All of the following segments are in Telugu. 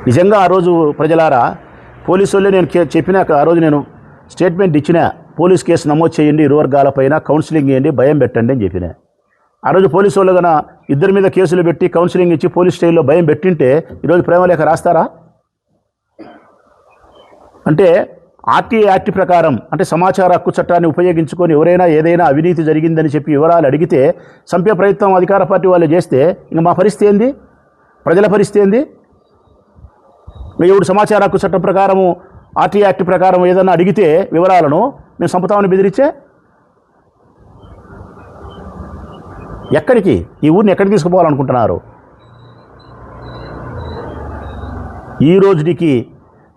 నిజంగా ఆ రోజు ప్రజలారా పోలీసు వాళ్ళే నేను చెప్పినాక ఆ రోజు నేను స్టేట్మెంట్ ఇచ్చిన, పోలీస్ కేసు నమోదు చేయండి, ఇరు వర్గాలపైన కౌన్సిలింగ్ చేయండి, భయం పెట్టండి అని చెప్పిన. ఆ రోజు పోలీసు వాళ్ళు కన్నా ఇద్దరి మీద కేసులు పెట్టి కౌన్సిలింగ్ ఇచ్చి పోలీస్ స్టైల్లో భయం పెట్టింటే ఈరోజు ప్రేమలేఖ రాస్తారా? అంటే ఆర్టీఐ యాక్ట్ ప్రకారం, అంటే సమాచార హక్కు చట్టాన్ని ఉపయోగించుకొని ఎవరైనా ఏదైనా అవినీతి జరిగిందని చెప్పి వివరాలు అడిగితే చంపే ప్రయత్నం అధికార పార్టీ వాళ్ళు చేస్తే ఇంకా మా పరిస్థితి ఏంది? ప్రజల పరిస్థితి ఏంది? ఎవడు సమాచార హక్కు చట్టం ప్రకారము ఆర్టీఐ యాక్ట్ ప్రకారం ఏదైనా అడిగితే వివరాలను మేము చంపుతామని బెదిరించే ఎక్కడికి? ఈ ఊరిని ఎక్కడికి తీసుకుపోవాలనుకుంటున్నారు? ఈ రోజుకి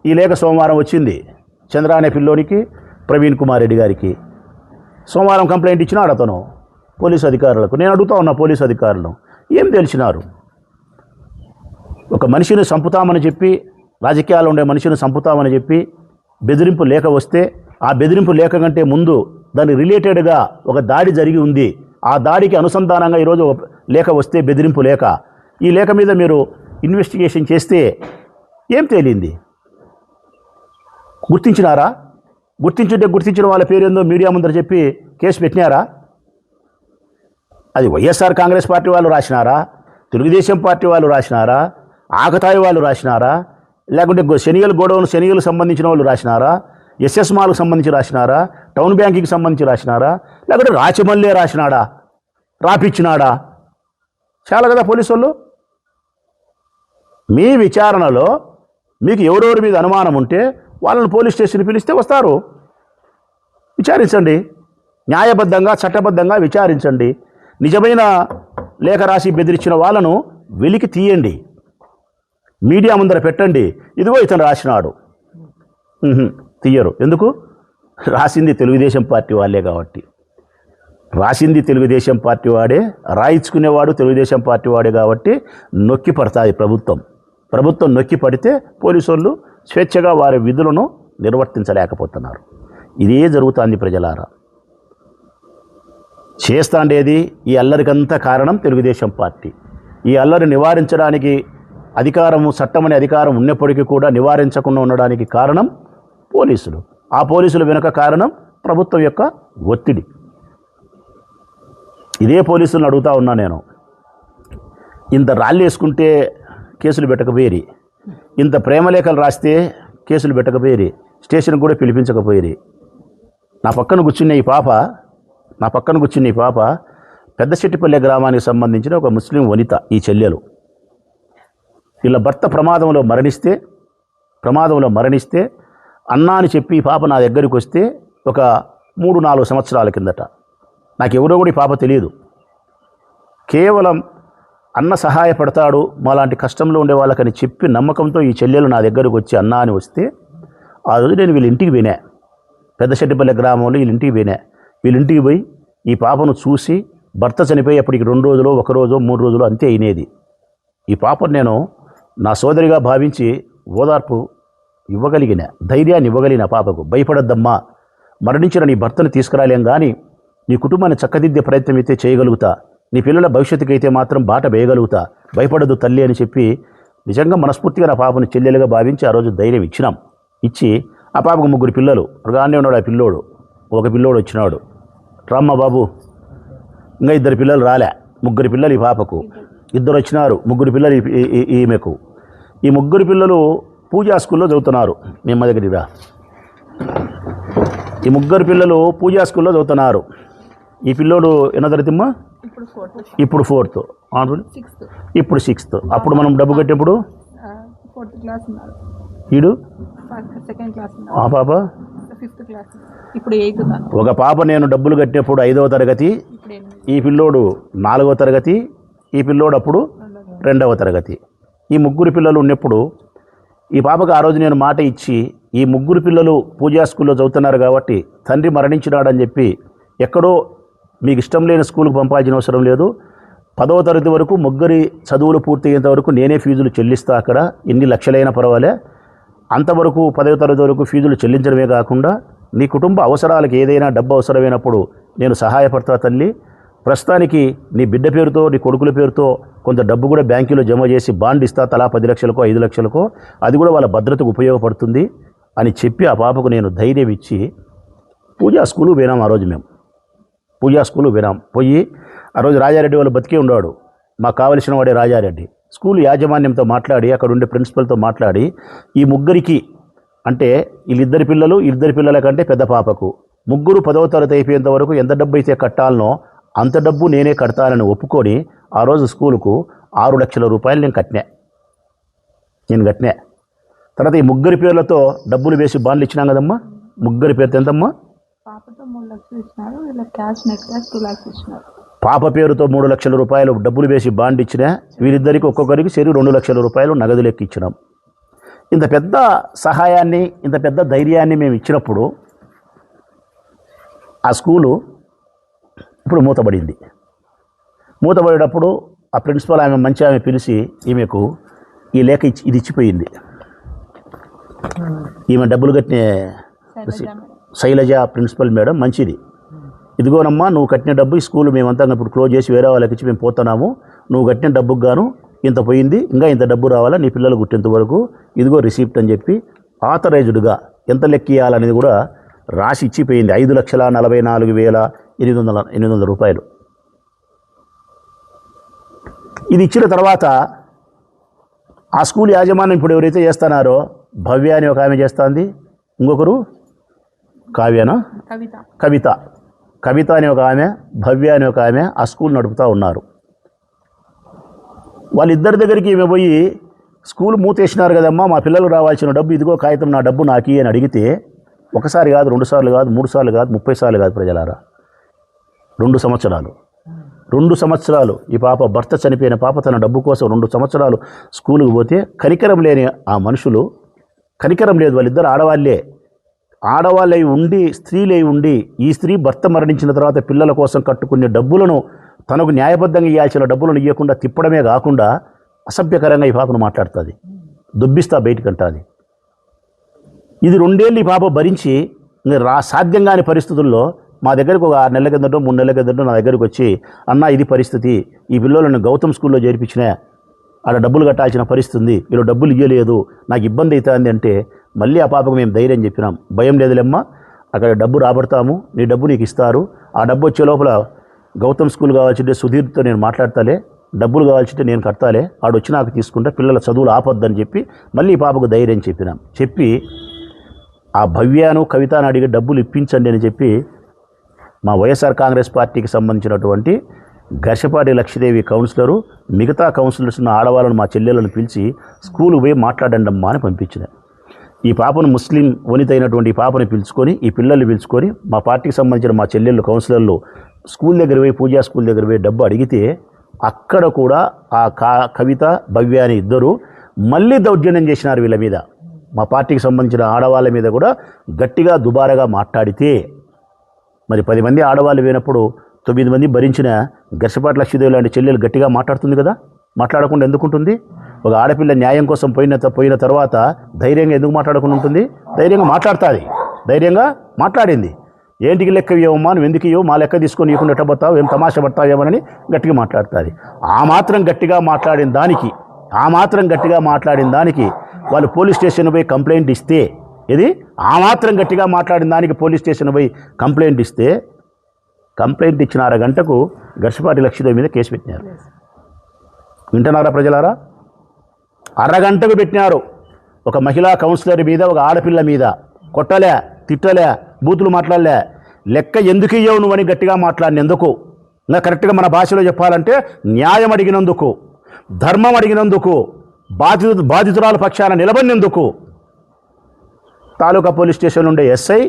ఈ లేఖ సోమవారం వచ్చింది చంద్ర అనే పిల్లోనికి, ప్రవీణ్ కుమార్ రెడ్డి గారికి. సోమవారం కంప్లైంట్ ఇచ్చినాడు అతను పోలీసు అధికారులకు. నేను అడుగుతా ఉన్నా పోలీసు అధికారులను, ఏం తెలిసినారు? ఒక మనిషిని చంపుతామని చెప్పి, రాజకీయాల్లో ఉండే మనిషిని చంపుతామని చెప్పి బెదిరింపు లేఖ వస్తే, ఆ బెదిరింపు లేఖ కంటే ముందు దానికి రిలేటెడ్గా ఒక దాడి జరిగి ఉంది. ఆ దాడికి అనుసంధానంగా ఈరోజు లేఖ వస్తే బెదిరింపు లేఖ. ఈ లేఖ మీద మీరు ఇన్వెస్టిగేషన్ చేస్తే ఏం తేలింది? గుర్తించినారా? గుర్తించిన వాళ్ళ పేరు ఏందో మీడియా ముందర చెప్పి కేసు పెట్టినారా? అది వైఎస్ఆర్ కాంగ్రెస్ పార్టీ వాళ్ళు రాసినారా? తెలుగుదేశం పార్టీ వాళ్ళు రాసినారా? ఆకతాయి వాళ్ళు రాసినారా? లేకుంటే శనిగలు సంబంధించిన వాళ్ళు రాసినారా? ఎస్ఎస్ మాల్కు సంబంధించి రాసినారా? టౌన్ బ్యాంకింగ్కి సంబంధించి రాసినారా? లేకుంటే రాచమల్లే రాసినాడా? రాపిచ్చినాడా? చాలా కదా పోలీసు వాళ్ళు. మీ విచారణలో మీకు ఎవరెవరి మీద అనుమానం ఉంటే వాళ్ళని పోలీస్ స్టేషన్ పిలిస్తే వస్తారు. విచారించండి, న్యాయబద్ధంగా చట్టబద్ధంగా విచారించండి. నిజమైన లేఖ రాసి బెదిరించిన వాళ్ళను వెలికి తీయండి, మీడియా ముందర పెట్టండి. ఇదిగో ఇతను రాసినాడు. తీయరు. ఎందుకు? రాసింది తెలుగుదేశం పార్టీ వాళ్ళే కాబట్టి. రాసింది తెలుగుదేశం పార్టీ వాడే, రాయించుకునేవాడు తెలుగుదేశం పార్టీ వాడే కాబట్టి నొక్కి పడతాయి ప్రభుత్వం నొక్కి పడితే పోలీసు వాళ్ళు స్వేచ్ఛగా వారి విధులను నిర్వర్తించలేకపోతున్నారు. ఇదే జరుగుతుంది ప్రజలారా. చేస్తాండేది ఈ అల్లరికంతా కారణం తెలుగుదేశం పార్టీ. ఈ అల్లరి నివారించడానికి చట్టం అనే అధికారం ఉన్నప్పటికీ కూడా నివారించకుండా ఉండడానికి కారణం పోలీసులు. ఆ పోలీసులు వెనుక కారణం ప్రభుత్వం యొక్క ఒత్తిడి. ఇదే పోలీసులను అడుగుతా ఉన్నా నేను. ఇంత రాళ్ళు వేసుకుంటే కేసులు పెట్టకపోయేరి, ఇంత ప్రేమలేఖలు రాస్తే కేసులు పెట్టకపోయేరి, స్టేషన్కి కూడా పిలిపించకపోయేరి. నా పక్కన కూర్చున్న ఈ పాప పెద్దశెట్టిపల్లె గ్రామానికి సంబంధించిన ఒక ముస్లిం వనిత. ఈ చెల్లెలు వీళ్ళ భర్త ప్రమాదంలో మరణిస్తే అన్నా అని చెప్పి ఈ పాప నా దగ్గరికి వస్తే ఒక 3-4 సంవత్సరాల కిందట. నాకు ఎవరో కూడా ఈ పాప తెలియదు. కేవలం అన్న సహాయపడతాడు మాలాంటి కష్టంలో ఉండే వాళ్ళకని చెప్పి నమ్మకంతో ఈ చెల్లెలు నా దగ్గరకు వచ్చి అన్నా అని వస్తే, ఆ రోజు నేను వీళ్ళ ఇంటికి పోయినా. పెద్దశెట్టిపల్లె గ్రామంలో వీళ్ళ ఇంటికి పోయి ఈ పాపను చూసి, భర్త చనిపోయేప్పటికి 2 రోజులు, 1 రోజు, 3 రోజులు అంతే అయినేది. ఈ పాపను నేను నా సోదరిగా భావించి ఓదార్పు ఇవ్వగలిగిన, ధైర్యాన్ని ఇవ్వగలిగిన పాపకు. భయపడద్దమ్మా, మరణించిన నీ భర్తను తీసుకురాలేం కానీ నీ కుటుంబాన్ని చక్కదిద్దే ప్రయత్నం అయితే చేయగలుగుతా, నీ పిల్లల భవిష్యత్తుకి అయితే మాత్రం బాట వేయగలుగుతా, భయపడదు తల్లి అని చెప్పి నిజంగా మనస్ఫూర్తిగా నా పాపను చెల్లెలుగా భావించి ఆ రోజు ధైర్యం ఇచ్చి ఆ పాపకు 3 పిల్లలు గానే ఉన్నాడు. ఆ పిల్లోడు, ఒక పిల్లోడు వచ్చినాడు. రామ్మ బాబు, ఇంకా 2 పిల్లలు రాలే, 3 పిల్లలు ఈ పాపకు. 2 వచ్చినారు, 3 పిల్లలు ఈమెకు. ఈ 3 పిల్లలు పూజా స్కూల్లో చదువుతున్నారు. మేము దగ్గరికి రా. ఈ 3 పిల్లలు పూజా స్కూల్లో చదువుతున్నారు. ఈ పిల్లోడు ఎన్నో తరగతిమ్మా? ఇప్పుడు 4th, ఇప్పుడు 6th. అప్పుడు మనం డబ్బు కట్టేప్పుడు ఈడు ఆ పాప ఒక పాప నేను డబ్బులు కట్టేప్పుడు 5వ తరగతి, ఈ పిల్లోడు 4వ తరగతి, ఈ పిల్లోడు అప్పుడు 2వ తరగతి. ఈ 3 పిల్లలు ఉన్నప్పుడు ఈ పాపకు ఆ రోజు నేను మాట ఇచ్చి, ఈ 3 పిల్లలు పూజా స్కూల్లో చదువుతున్నారు కాబట్టి తండ్రి మరణించినాడని చెప్పి ఎక్కడో మీకు ఇష్టం లేని స్కూల్కి పంపాల్సిన అవసరం లేదు, 10వ తరగతి వరకు 3 చదువులు పూర్తయ్యేంత వరకు నేనే ఫీజులు చెల్లిస్తా, అక్కడ ఎన్ని లక్షలైనా పర్వాలే, అంతవరకు 10వ తరగతి వరకు ఫీజులు చెల్లించడమే కాకుండా నీ కుటుంబ అవసరాలకు ఏదైనా డబ్బు అవసరమైనప్పుడు నేను సహాయపడతా తల్లి, ప్రస్తుతానికి నీ బిడ్డ పేరుతో నీ కొడుకుల పేరుతో కొంత డబ్బు కూడా బ్యాంకులో జమ చేసి బాండ్ ఇస్తా, తలా 10 లక్షలకో 5 లక్షలకో, అది కూడా వాళ్ళ భద్రతకు ఉపయోగపడుతుంది అని చెప్పి ఆ పాపకు నేను ధైర్యం ఇచ్చి పూజా స్కూలు పోయినాం. ఆ రోజు మేము పూజా స్కూలు పోయినాం. పోయి ఆ రోజు రాజారెడ్డి వాళ్ళు బతికే ఉన్నాడు, మాకు కావలసిన వాడే రాజారెడ్డి. స్కూల్ యాజమాన్యంతో మాట్లాడి, అక్కడ ఉండే ప్రిన్సిపల్తో మాట్లాడి, ఈ ముగ్గురికి అంటే వీళ్ళిద్దరి పిల్లల కంటే పెద్ద పాపకు ముగ్గురు 10వ తరగతి అయిపోయేంత వరకు ఎంత డబ్బు అయితే కట్టాలనో అంత డబ్బు నేనే కడతానని ఒప్పుకొని ఆ రోజు స్కూలుకు 6 లక్షల రూపాయలు నేను కట్టినా. తర్వాత ఈ ముగ్గురి పేర్లతో డబ్బులు వేసి బాండ్లు ఇచ్చినాం కదమ్మా. ముగ్గురి పేరుతో ఎంతమ్మా? పాప పేరుతో 3 లక్షల రూపాయలు డబ్బులు వేసి బాండ్ ఇచ్చినా, వీరిద్దరికి ఒక్కొక్కరికి సరి 2 లక్షల రూపాయలు నగదు లెక్క ఇచ్చినాం. ఇంత పెద్ద సహాయాన్ని, ఇంత పెద్ద ధైర్యాన్ని మేము ఇచ్చినప్పుడు ఆ స్కూలు ఇప్పుడు మూతబడింది. మూతబడేటప్పుడు ఆ ప్రిన్సిపల్ మంచి ఆమె పిలిచి ఈమెకు ఈ లేఖ ఇది ఇచ్చిపోయింది. ఈమె డబ్బులు కట్టిన శైలజ ప్రిన్సిపల్ మేడం మంచిది, ఇదిగోనమ్మా నువ్వు కట్టిన డబ్బు ఈ స్కూల్ మేమంతా ఇప్పుడు క్లోజ్ చేసి వేరే వాళ్ళకి ఇచ్చి మేము పోతున్నాము, నువ్వు కట్టిన డబ్బుకు గాను ఇంత పోయింది, ఇంకా ఇంత డబ్బు రావాలా నీ పిల్లలు గుట్టేంత వరకు, ఇదిగో రిసీప్ట్ అని చెప్పి ఆథరైజ్డ్గా ఎంత లెక్క ఇవ్వాలనేది కూడా రాసి ఇచ్చిపోయింది. 5,44,800 రూపాయలు. ఇది ఇచ్చిన తర్వాత ఆ స్కూల్ యాజమాన్యం ఇప్పుడు ఎవరైతే చేస్తున్నారో భవ్య అని ఒక ఆమె చేస్తుంది, ఇంకొకరు కవిత అని ఒక ఆమె, భవ్య అని ఒక ఆమె ఆ స్కూల్ నడుపుతూ ఉన్నారు. వాళ్ళిద్దరి దగ్గరికి ఈమె పోయి స్కూల్ మూతేసినారు కదమ్మా, మా పిల్లలు రావాల్సిన డబ్బు ఇదిగో కాగితం, నా డబ్బు నాకి అని అడిగితే ఒకసారి కాదు, 2 సార్లు కాదు, 3 సార్లు కాదు, 30 సార్లు కాదు ప్రజలారా, 2 సంవత్సరాలు ఈ పాప భర్త చనిపోయిన పాప తన డబ్బు కోసం 2 సంవత్సరాలు స్కూలుకు పోతే కనికరం లేని ఆ మనుషులు, కనికరం లేదు, వాళ్ళిద్దరు ఆడవాళ్ళై ఉండి స్త్రీలై ఉండి ఈ స్త్రీ భర్త మరణించిన తర్వాత పిల్లల కోసం కట్టుకునే డబ్బులను తనకు న్యాయబద్ధంగా ఇవ్వాల్సిన డబ్బులను ఇవ్వకుండా తిప్పడమే కాకుండా అసభ్యకరంగా ఈ పాపను మాట్లాడుతుంది, దుబ్బిస్తా బయటికంటుంది. ఇది 2 ఏళ్ళు ఈ పాప భరించి సాధ్యం కాని పరిస్థితుల్లో మా దగ్గరకు ఒక 6 నెలల కిందటో 3 నెలల కిందటో నా దగ్గరికి వచ్చి, అన్న ఇది పరిస్థితి, ఈ పిల్లలను గౌతమ్ స్కూల్లో చేర్పించిన ఆడ డబ్బులు కట్టాల్సిన పరిస్థితి ఉంది, వీళ్ళు డబ్బులు ఇవ్వలేదు, నాకు ఇబ్బంది అవుతుంది అంటే మళ్ళీ ఆ పాపకు మేము ధైర్యం చెప్పినాం, భయం లేదులేమ్మా, అక్కడ డబ్బు రాబడతాము, నీ డబ్బు నీకు ఇస్తారు, ఆ డబ్బు వచ్చే లోపల గౌతమ్ స్కూల్ కావాల్సింటే సుధీర్తో నేను మాట్లాడతాలే, డబ్బులు కావాల్సింటే నేను కడతాలే, ఆడొచ్చి నాకు తీసుకుంటే పిల్లల చదువులు ఆపొద్దని చెప్పి మళ్ళీ ఈ పాపకు ధైర్యం చెప్పినాం. చెప్పి ఆ భవ్యాను కవితను అడిగి డబ్బులు ఇప్పించండి అని చెప్పి మా వైఎస్ఆర్ కాంగ్రెస్ పార్టీకి సంబంధించినటువంటి ఘర్షపాటి లక్ష్మీదేవి కౌన్సిలరు, మిగతా కౌన్సిలర్స్ ఉన్న ఆడవాళ్ళను మా చెల్లెలను పిలిచి స్కూలు పోయి మాట్లాడండి అమ్మా అని పంపించిన. ఈ పాపను ముస్లిం వనిత అయినటువంటి ఈ పాపను పిలుచుకొని, ఈ పిల్లల్ని పిలుచుకొని మా పార్టీకి సంబంధించిన మా చెల్లెళ్ళు కౌన్సిలర్లు స్కూల్ దగ్గర పోయి, పూజా స్కూల్ దగ్గర పోయి డబ్బు అడిగితే అక్కడ కూడా ఆ కవిత భవ్య అని ఇద్దరు మళ్ళీ దౌర్జన్యం చేసినారు వీళ్ళ మీద. మా పార్టీకి సంబంధించిన ఆడవాళ్ళ మీద కూడా గట్టిగా దుబారగా మాట్లాడితే, మరి 10 మంది ఆడవాళ్ళు పోయినప్పుడు 9 మంది భరించిన ఘర్షపాటి లక్ష్మీదేవి లాంటి చెల్లెలు గట్టిగా మాట్లాడుతుంది కదా, మాట్లాడకుండా ఎందుకుంటుంది? ఒక ఆడపిల్ల న్యాయం కోసం పోయిన తర్వాత ధైర్యంగా ఎందుకు మాట్లాడకుండా ఉంటుంది? ధైర్యంగా మాట్లాడుతుంది, ధైర్యంగా మాట్లాడింది. ఏంటికి లెక్క ఇవ్వమ్మా, నువ్వు ఎందుకు ఇవ్వవు, మా లెక్క తీసుకొని ఇవ్వకుండా ఎట్ట పడతావు, ఏం తమాషా పడతావేమోనని గట్టిగా మాట్లాడుతుంది. ఆ మాత్రం గట్టిగా మాట్లాడిన దానికి వాళ్ళు పోలీస్ స్టేషన్ పోయి కంప్లైంట్ ఇస్తే, ఆ మాత్రం గట్టిగా మాట్లాడిన దానికి పోలీస్ స్టేషన్ పోయి కంప్లైంట్ ఇస్తే, కంప్లైంట్ ఇచ్చిన 1 గంటకు ఘర్షపాటి లక్ష్మీదేవి మీద కేసు పెట్టినారు. వింటున్నారా ప్రజలారా? 1 గంటకు పెట్టినారు. ఒక మహిళా కౌన్సిలర్ మీద, ఒక ఆడపిల్ల మీద కొట్టలే, తిట్టలే, బూతులు మాట్లాడలే. లెక్క ఎందుకు ఇయ్యవు నువ్వని గట్టిగా మాట్లాడినందుకు, ఇంకా కరెక్ట్గా మన భాషలో చెప్పాలంటే న్యాయం అడిగినందుకు, ధర్మం అడిగినందుకు, బాధితురాల పక్షాన నిలబడినందుకు తాలూకా పోలీస్ స్టేషన్ ఉండే ఎస్ఐ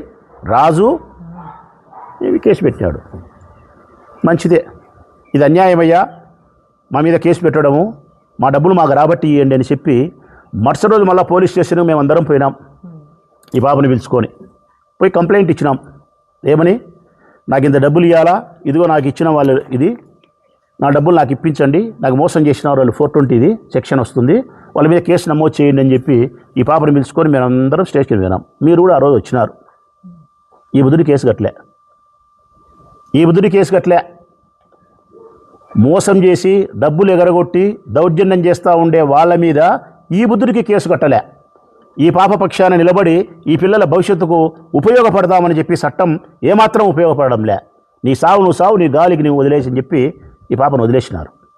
రాజు ఇవి కేసు పెట్టినాడు. మంచిదే, ఇది అన్యాయమయ్యా, మా మీద కేసు పెట్టడము, మా డబ్బులు మాకు రాబట్టి ఇవ్వండి అని చెప్పి మరుసటి రోజు మళ్ళీ పోలీస్ స్టేషన్కి మేము అందరం పోయినాం. ఈ బాబుని పిలుచుకొని పోయి కంప్లైంట్ ఇచ్చినాం. ఏమని? నాకు ఇంత డబ్బులు ఇవ్వాలా, ఇదిగో నాకు ఇచ్చిన వాళ్ళు, ఇది నా డబ్బులు నాకు ఇప్పించండి, నాకు మోసం చేసిన వాళ్ళు 420 ఇది సెక్షన్ వస్తుంది, వాళ్ళ మీద కేసు నమోదు చేయండి అని చెప్పి ఈ పాపను పిలుచుకొని మేము అందరం స్టేషన్కి పోయినాం. మీరు కూడా ఆ రోజు వచ్చినారు. ఈ బుద్ధుడి కేసు కట్టలే. మోసం చేసి డబ్బులు ఎగరగొట్టి దౌర్జన్యం చేస్తూ ఉండే వాళ్ళ మీద ఈ బుద్ధుడికి కేసు కట్టలే. ఈ పాప పక్షాన నిలబడి ఈ పిల్లల భవిష్యత్తుకు ఉపయోగపడదామని చెప్పి చట్టం ఏమాత్రం ఉపయోగపడడంలే. నీ సావు నువ్వు సావు, నీ గాలికి నువ్వు వదిలేసి అని చెప్పి ఈ పాపను వదిలేసినారు.